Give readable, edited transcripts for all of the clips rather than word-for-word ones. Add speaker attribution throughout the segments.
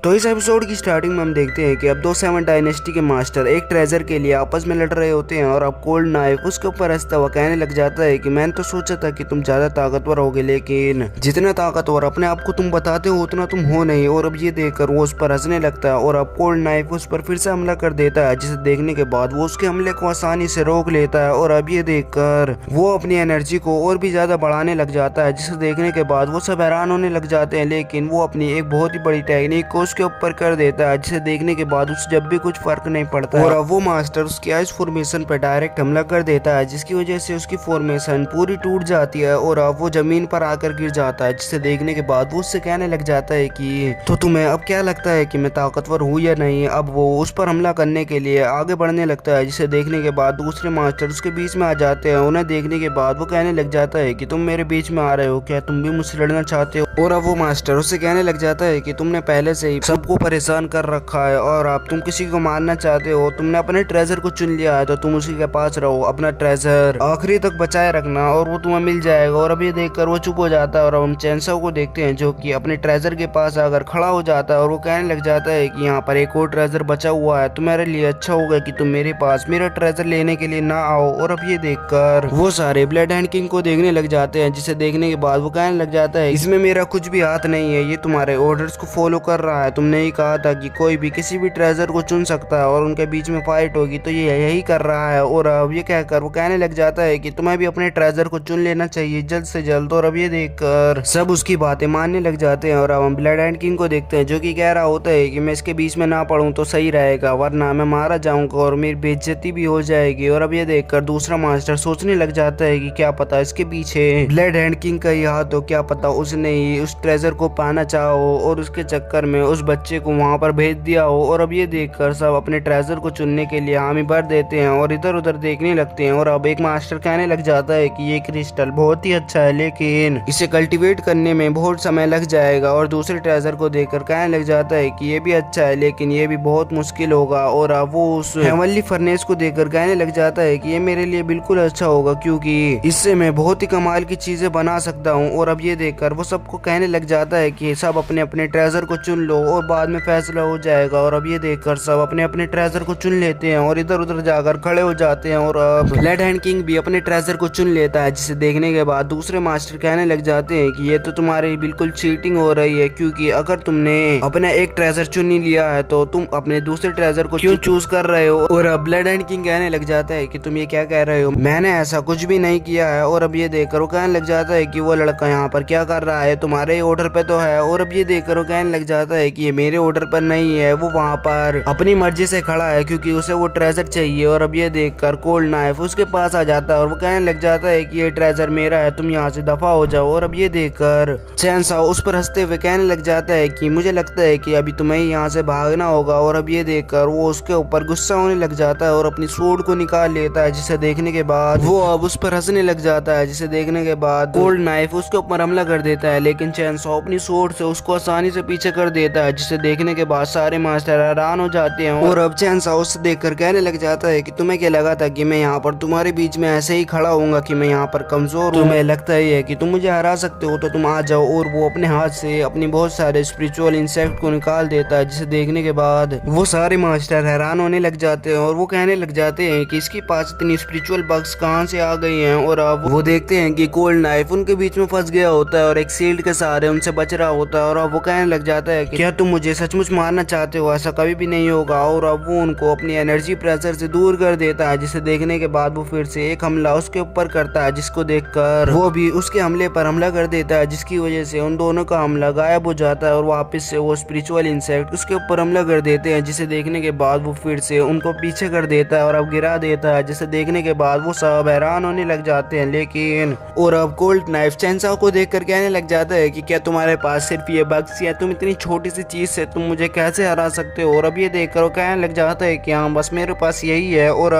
Speaker 1: तो इस एपिसोड की स्टार्टिंग में हम देखते हैं कि अब दो सेवन डायनेस्टी के मास्टर एक ट्रेजर के लिए आपस में लड़ रहे होते हैं और अब कोल्ड नाइफ उसके ऊपर हंसता हुआ कहने लग जाता है कि मैंने तो सोचा था कि तुम ज्यादा ताकतवर होगे, लेकिन जितना ताकतवर अपने आप को तुम बताते हो उतना तुम हो नहीं। और अब ये देखकर वो उस पर हंसने लगता है और अब कोल्ड नाइफ उस पर फिर से हमला कर देता है, जिसे देखने के बाद वो उसके हमले को आसानी से रोक लेता है। और अब ये देखकर वो अपनी एनर्जी को और भी ज्यादा बढ़ाने लग जाता है, जिसे देखने के बाद वो सब हैरान होने लग जाते हैं। लेकिन वो अपनी एक बहुत ही बड़ी टेक्निक को उसके ऊपर कर देता है, जिसे देखने के बाद उसे जब भी कुछ फर्क नहीं पड़ता और अब वो मास्टर उसकी आइस फॉर्मेशन पर डायरेक्ट हमला कर देता है, जिसकी वजह से उसकी फॉर्मेशन पूरी टूट जाती है और अब वो जमीन पर आकर गिर जाता है, जिसे देखने के बाद वो उससे कहने लग जाता है कि तो तुम्हें अब क्या लगता है कि मैं ताकतवर हूँ या नहीं। अब वो उस पर हमला करने के लिए आगे बढ़ने लगता है, जिसे देखने के बाद दूसरे मास्टर उसके बीच में आ जाते हैं। उन्हें देखने के बाद वो कहने लग जाता है कि तुम मेरे बीच में आ रहे हो, क्या तुम भी मुझसे लड़ना चाहते हो। और अब वो मास्टर उससे कहने लग जाता है कि तुमने पहले से ही सबको परेशान कर रखा है और अब तुम किसी को मारना चाहते हो, तुमने अपने ट्रेजर को चुन लिया है तो तुम उसी के पास रहो, अपना ट्रेजर आखिरी तक बचाए रखना और वो तुम्हें मिल जाएगा। और अब ये देखकर वो चुप हो जाता है और अब हम चैनसो को देखते हैं जो कि अपने ट्रेजर के पास आकर खड़ा हो जाता है और वो कहने लग जाता है कि यहाँ पर एक और ट्रेजर बचा हुआ है, तुम्हारे लिए अच्छा होगा कि तुम मेरे पास मेरा ट्रेजर लेने के लिए ना आओ। और अब ये देखकर वो सारे ब्लड हैंड किंग को देखने लग जाते हैं, जिसे देखने के बाद वो कहने लग जाता है इसमें मेरा कुछ भी हाथ नहीं है, ये तुम्हारे ऑर्डर्स को फॉलो कर रहा है, तुमने ही कहा था कि कोई भी किसी भी ट्रेजर को चुन सकता है और उनके बीच में फाइट होगी, तो ये यही कर रहा है। और अब ये कहकर वो कहने लग जाता है कि तुम्हें भी अपने ट्रेजर को चुन लेना चाहिए जल्द से जल्द। और अब ये देखकर सब उसकी बातें मानने लग जाते हैं और अब हम ब्लड हैंड किंग को देखते हैं जो कि कह रहा होता है कि मैं इसके बीच में ना पड़ूं तो सही रहेगा, वरना मैं मारा जाऊंगा और मेरी बेइज्जती भी हो जाएगी। और अब ये देखकर दूसरा मास्टर सोचने लग जाता है कि क्या पता इसके पीछे ब्लड हैंड किंग का ही हाथ हो, क्या पता उसने ही उस ट्रेजर को पाना चाहा हो और उसके चक्कर में उस बच्चे को वहां पर भेज दिया हो। और अब ये देखकर सब अपने ट्रेजर को चुनने के लिए हामी भर देते हैं और इधर उधर देखने लगते हैं। और अब एक मास्टर कहने लग जाता है कि ये क्रिस्टल बहुत ही अच्छा है, लेकिन इसे कल्टीवेट करने में बहुत समय लग जाएगा। और दूसरे ट्रेजर को देखकर कहने लग जाता है कि ये भी अच्छा है, लेकिन ये भी बहुत मुश्किल होगा। और अब वो उस हेवनली फर्नेस को देखकर कहने लग जाता है कि ये मेरे लिए बिल्कुल अच्छा होगा, क्योंकि इससे मैं बहुत ही कमाल की चीजें बना सकता हूँ। और अब ये देखकर वो सबको कहने लग जाता है कि सब अपने अपने ट्रेजर को चुन लो और बाद में फैसला हो जाएगा। और अब ये देखकर सब अपने अपने ट्रेजर को चुन लेते हैं और इधर उधर जाकर खड़े हो जाते हैं। और अब ब्लड हैंड किंग भी अपने ट्रेजर को चुन लेता है, जिसे देखने के बाद दूसरे मास्टर कहने लग जाते हैं कि ये तो तुम्हारी बिल्कुल चीटिंग हो रही है, क्योंकि अगर तुमने अपना एक ट्रेजर चुन ही लिया है तो तुम अपने दूसरे ट्रेजर को क्यों चूज कर रहे हो। और अब ब्लड हैंड किंग कहने लग जाता है कि तुम ये क्या कह रहे हो, मैंने ऐसा कुछ भी नहीं किया है। और अब ये देखकर वो कहने लग जाता है कि वो लड़का यहाँ पर क्या कर रहा है, तुम्हारे ऑर्डर पे तो है। और अब ये देखकर वो कहने लग जाता है कि ये मेरे ऑर्डर पर नहीं है, वो वहाँ पर अपनी मर्जी से खड़ा है क्योंकि उसे वो ट्रेजर चाहिए। और अब ये देखकर कोल्ड नाइफ उसके पास आ जाता है और वो कहने लग जाता है कि ये ट्रेजर मेरा है, तुम यहाँ से दफा हो जाओ। और अब ये देखकर चैनसो उस पर हंसते हुए कहने लग जाता है कि मुझे लगता है कि अभी तुम्हें यहाँ से भागना होगा। और अब ये देखकर वो उसके ऊपर गुस्सा होने लग जाता है और अपनी सूंड को निकाल लेता है, जिसे देखने के बाद वो अब उस पर हंसने लग जाता है, जिसे देखने के बाद कोल्ड नाइफ उसके ऊपर हमला कर देता है, लेकिन चैनसो अपनी सूंड से उसको आसानी से पीछे कर देता है, जिसे देखने के बाद सारे मास्टर हैरान हो जाते हैं। और अब चैनसो उसे देखकर कहने लग जाता है कि तुम्हें क्या लगा था कि मैं यहाँ पर तुम्हारे बीच में ऐसे ही खड़ा होऊंगा, कि मैं यहाँ पर कमजोर हूँ, तुम्हें लगता ही है कि तुम मुझे हरा सकते हो तो तुम आ जाओ। और वो अपने हाथ से अपनी बहुत सारे स्पिरिचुअल इंसेक्ट को निकाल देता है, जिसे देखने के बाद वो सारे मास्टर हैरान होने लग जाते हैं और वो कहने लग जाते हैं कि इसके पास इतनी स्पिरिचुअल बग्स कहाँ से आ गई हैं। और अब वो देखते हैं कि कोल्ड नाइफ उनके बीच में फंस गया होता है और एक शील्ड के सहारे उनसे बच रहा होता है। और अब वो कहने लग जाता है कि क्या तुम मुझे सचमुच मारना चाहते हो, ऐसा कभी भी नहीं होगा। और अब वो उनको अपनी एनर्जी प्रेशर से दूर कर देता है, जिसे देखने के बाद वो फिर से एक हमला उसके ऊपर करता है, जिसको देखकर वो भी उसके हमले पर हमला कर देता है, जिसकी वजह से उन दोनों का हमला गायब हो जाता है और वापस से वो स्पिरिचुअल इंसेक्ट उसके ऊपर हमला कर देते हैं, जिसे देखने के बाद वो फिर से उनको पीछे कर देता है और अब गिरा देता है, जिसे देखने के बाद वो सब हैरान होने लग जाते हैं। लेकिन और अब कोल्ड नाइफ चैनसो को देखकर कहने लग जाता है कि क्या तुम्हारे पास सिर्फ ये बग्स या तुम इतनी छोटी सी चीज से तुम मुझे कैसे हरा सकते हो। और अब ये देखकर वो कहने लग जाता है कि हाँ बस मेरे पास यही है। और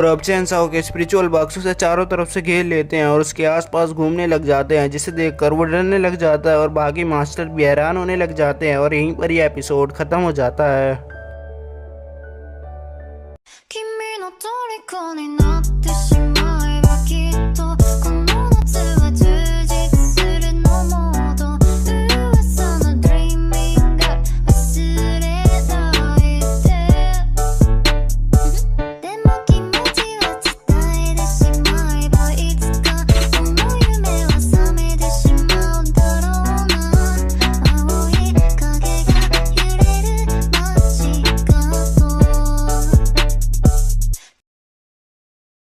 Speaker 1: अब चैनसो के स्पिरिचुअल बग्स उसे चारों तरफ से घेर लेते हैं और उसके आसपास घूमने लग जाते हैं, जिसे देखकर वो डरने लग जाता है और बाकी मास्टर भी हैरान होने लग जाते हैं। और यहीं पर यह एपिसोड खत्म हो जाता है।